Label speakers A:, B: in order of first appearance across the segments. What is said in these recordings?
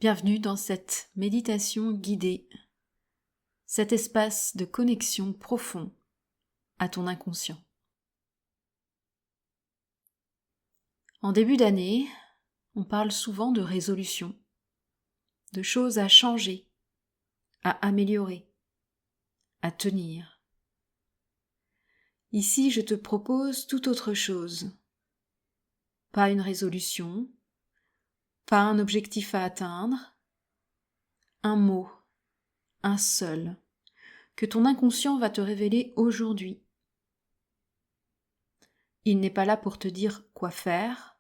A: Bienvenue dans cette méditation guidée, cet espace de connexion profond à ton inconscient. En début d'année, on parle souvent de résolution, de choses à changer, à améliorer, à tenir. Ici, je te propose tout autre chose. Pas une résolution, pas un objectif à atteindre, un mot, un seul, que ton inconscient va te révéler aujourd'hui. Il n'est pas là pour te dire quoi faire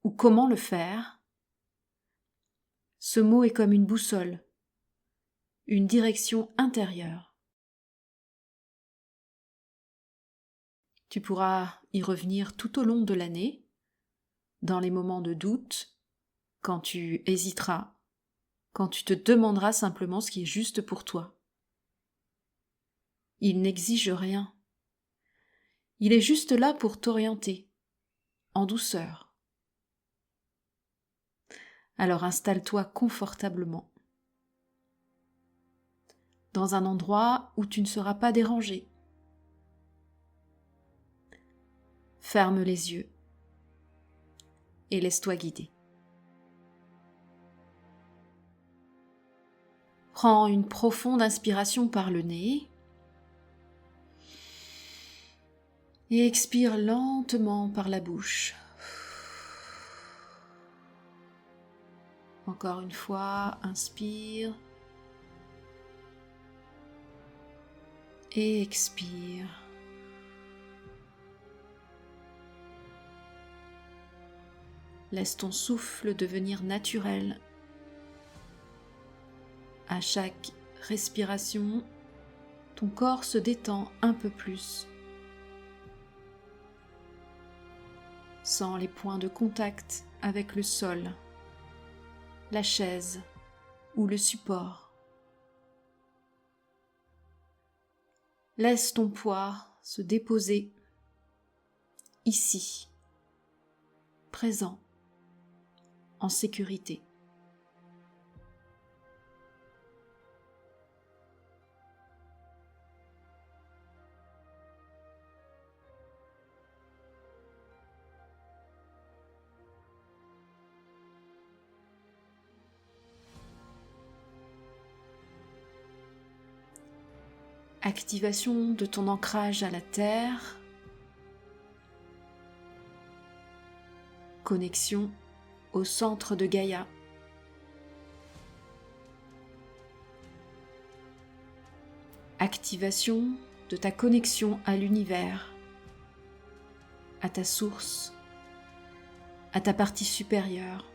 A: ou comment le faire. Ce mot est comme une boussole, une direction intérieure. Tu pourras y revenir tout au long de l'année, dans les moments de doute, quand tu hésiteras, quand tu te demanderas simplement ce qui est juste pour toi. Il n'exige rien. Il est juste là pour t'orienter, en douceur. Alors installe-toi confortablement, dans un endroit où tu ne seras pas dérangé. Ferme les yeux et laisse-toi guider. Prends une profonde inspiration par le nez et expire lentement par la bouche. Encore une fois, inspire et expire. Laisse ton souffle devenir naturel. À chaque respiration, ton corps se détend un peu plus. Sens les points de contact avec le sol, la chaise ou le support. Laisse ton poids se déposer ici, présent, en sécurité. Activation de ton ancrage à la terre, connexion au centre de Gaïa. Activation de ta connexion à l'univers, à ta source, à ta partie supérieure.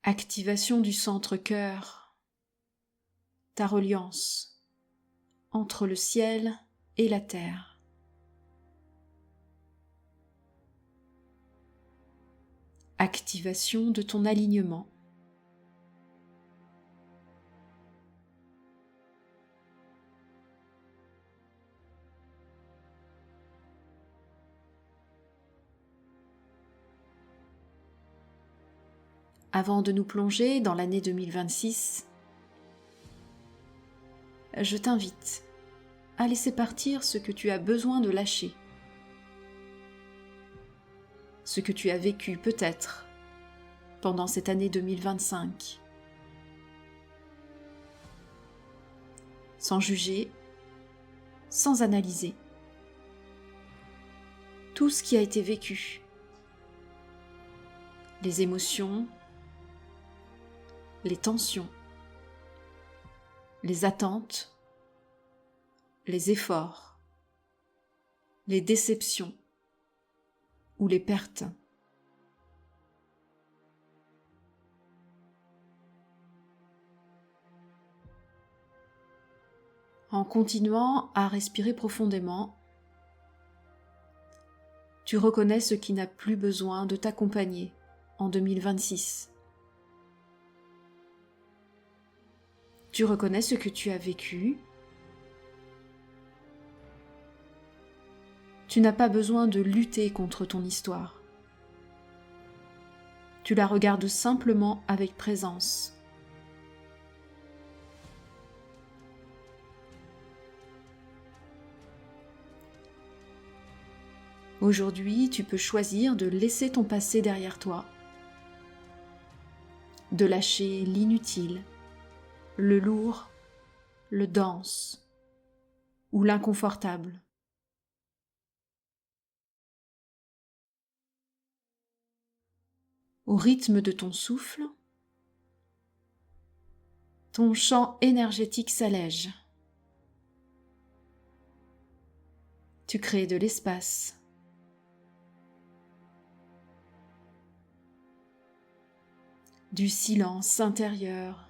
A: Activation du centre-cœur, ta reliance entre le ciel et la terre. Activation de ton alignement. Avant de nous plonger dans l'année 2026, je t'invite à laisser partir ce que tu as besoin de lâcher, ce que tu as vécu peut-être pendant cette année 2025, sans juger, sans analyser. Tout ce qui a été vécu, les émotions, les tensions, les attentes, les efforts, les déceptions ou les pertes. En continuant à respirer profondément, tu reconnais ce qui n'a plus besoin de t'accompagner en 2026. Tu reconnais ce que tu as vécu Tu n'as pas besoin de lutter contre ton histoire. Tu la regardes simplement avec présence. Aujourd'hui, tu peux choisir de laisser ton passé derrière toi, de lâcher l'inutile, le lourd, le dense ou l'inconfortable. Au rythme de ton souffle, ton champ énergétique s'allège. Tu crées de l'espace. Du silence intérieur.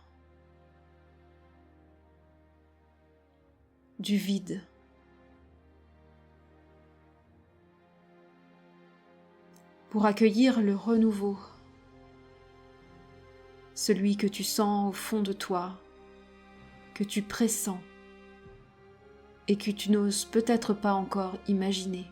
A: Du vide. Pour accueillir le renouveau. Celui que tu sens au fond de toi, que tu pressens et que tu n'oses peut-être pas encore imaginer.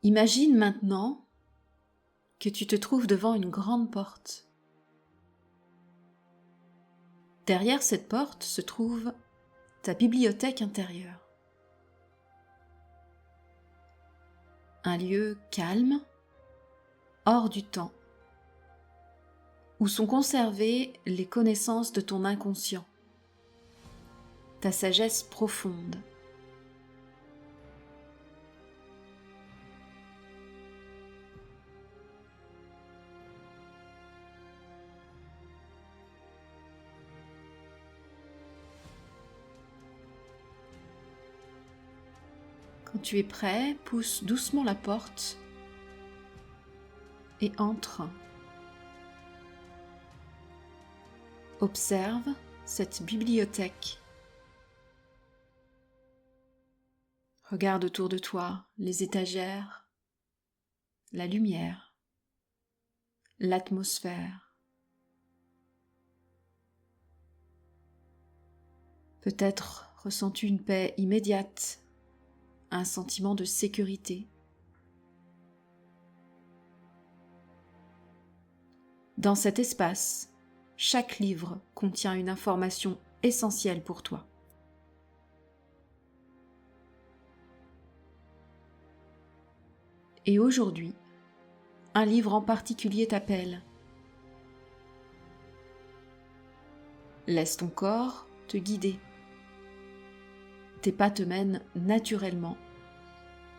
A: Imagine maintenant que tu te trouves devant une grande porte. Derrière cette porte se trouve ta bibliothèque intérieure. Un lieu calme, hors du temps, où sont conservées les connaissances de ton inconscient, ta sagesse profonde. Quand tu es prêt, pousse doucement la porte et entre. Observe cette bibliothèque. Regarde autour de toi les étagères, la lumière, l'atmosphère. Peut-être ressens-tu une paix immédiate, un sentiment de sécurité. Dans cet espace, chaque livre contient une information essentielle pour toi. Et aujourd'hui, un livre en particulier t'appelle. Laisse ton corps te guider. Tes pas te mènent naturellement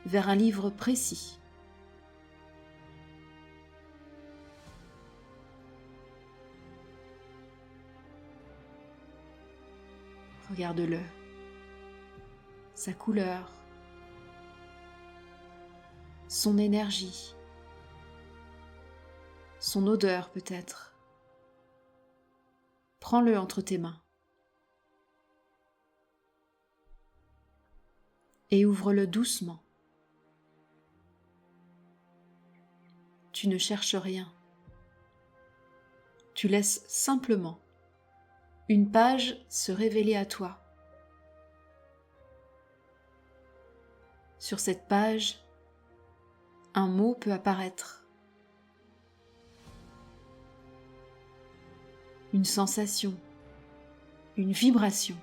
A: vers un livre précis. Regarde-le, sa couleur, son énergie, son odeur peut-être. Prends-le entre tes mains et ouvre-le doucement. Tu ne cherches rien. Tu laisses simplement une page se révéler à toi. Sur cette page, un mot peut apparaître. Une sensation, une vibration.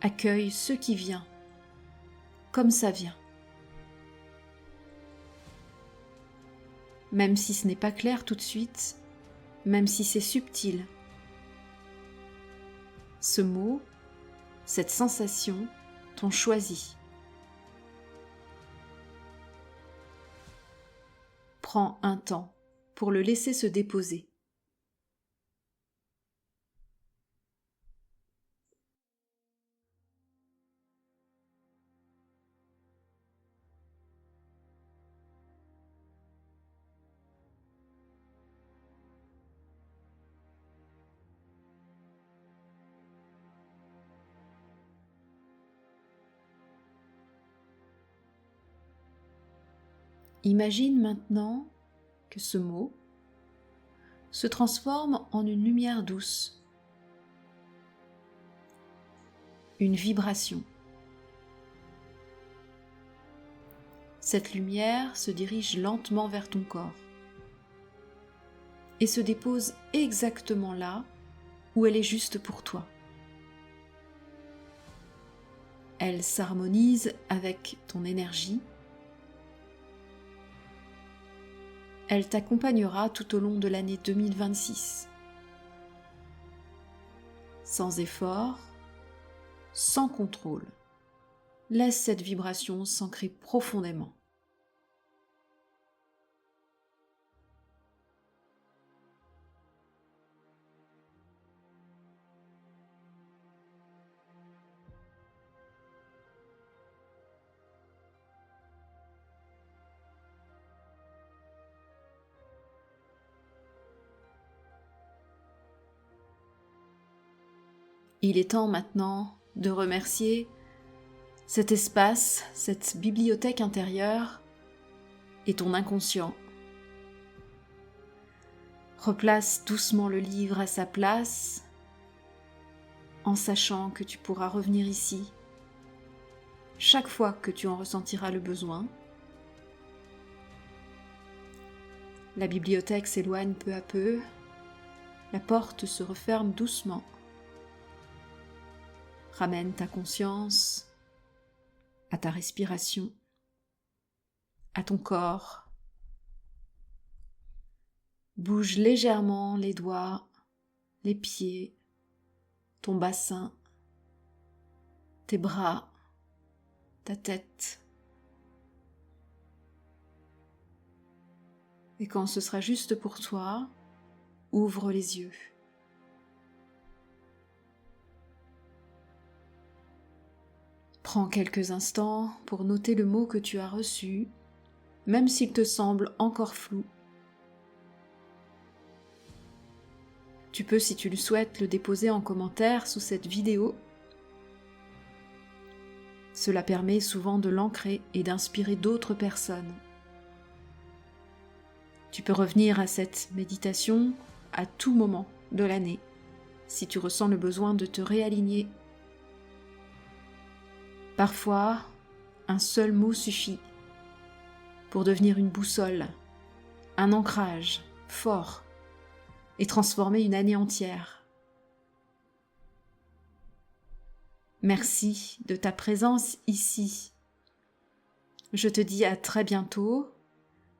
A: Accueille ce qui vient, comme ça vient. Même si ce n'est pas clair tout de suite, même si c'est subtil. Ce mot, cette sensation, t'ont choisi. Prends un temps pour le laisser se déposer. Imagine maintenant que ce mot se transforme en une lumière douce, une vibration. Cette lumière se dirige lentement vers ton corps et se dépose exactement là où elle est juste pour toi. Elle s'harmonise avec ton énergie. Elle t'accompagnera tout au long de l'année 2026. Sans effort, sans contrôle. Laisse cette vibration s'ancrer profondément. Il est temps maintenant de remercier cet espace, cette bibliothèque intérieure et ton inconscient. Replace doucement le livre à sa place en sachant que tu pourras revenir ici chaque fois que tu en ressentiras le besoin. La bibliothèque s'éloigne peu à peu, la porte se referme doucement. Ramène ta conscience à ta respiration, à ton corps. Bouge légèrement les doigts, les pieds, ton bassin, tes bras, ta tête. Et quand ce sera juste pour toi, ouvre les yeux. Prends quelques instants pour noter le mot que tu as reçu, même s'il te semble encore flou. Tu peux, si tu le souhaites, le déposer en commentaire sous cette vidéo. Cela permet souvent de l'ancrer et d'inspirer d'autres personnes. Tu peux revenir à cette méditation à tout moment de l'année, si tu ressens le besoin de te réaligner. Parfois, un seul mot suffit pour devenir une boussole, un ancrage fort et transformer une année entière. Merci de ta présence ici. Je te dis à très bientôt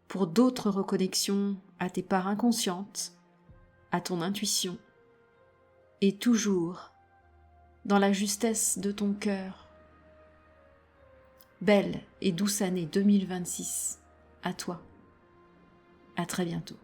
A: pour d'autres reconnexions à tes parts inconscientes, à ton intuition, et toujours dans la justesse de ton cœur. Belle et douce année 2026 à toi. À très bientôt.